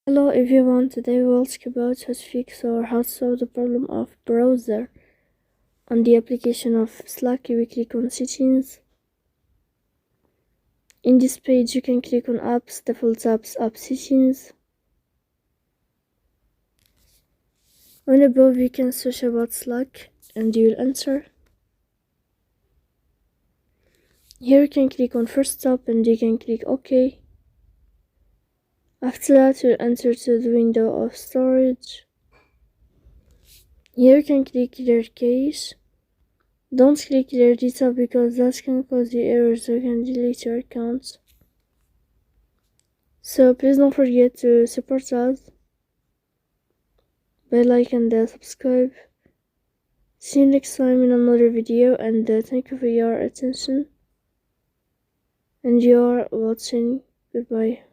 Hello everyone, today we'll talk about how to fix or how to solve the problem of browser. On the application of Slack, we click on settings. In this page, you can click on apps, default apps, app settings. On above, you can search about Slack and you will enter. Here you can click on first stop and you can click OK. After that, you'll enter to the window of storage. Here you can click clear cache. Don't click clear data because that can cause you errors or can delete your account. So please don't forget to support us by like and subscribe. See you next time in another video, and thank you for your attention and your watching. Goodbye.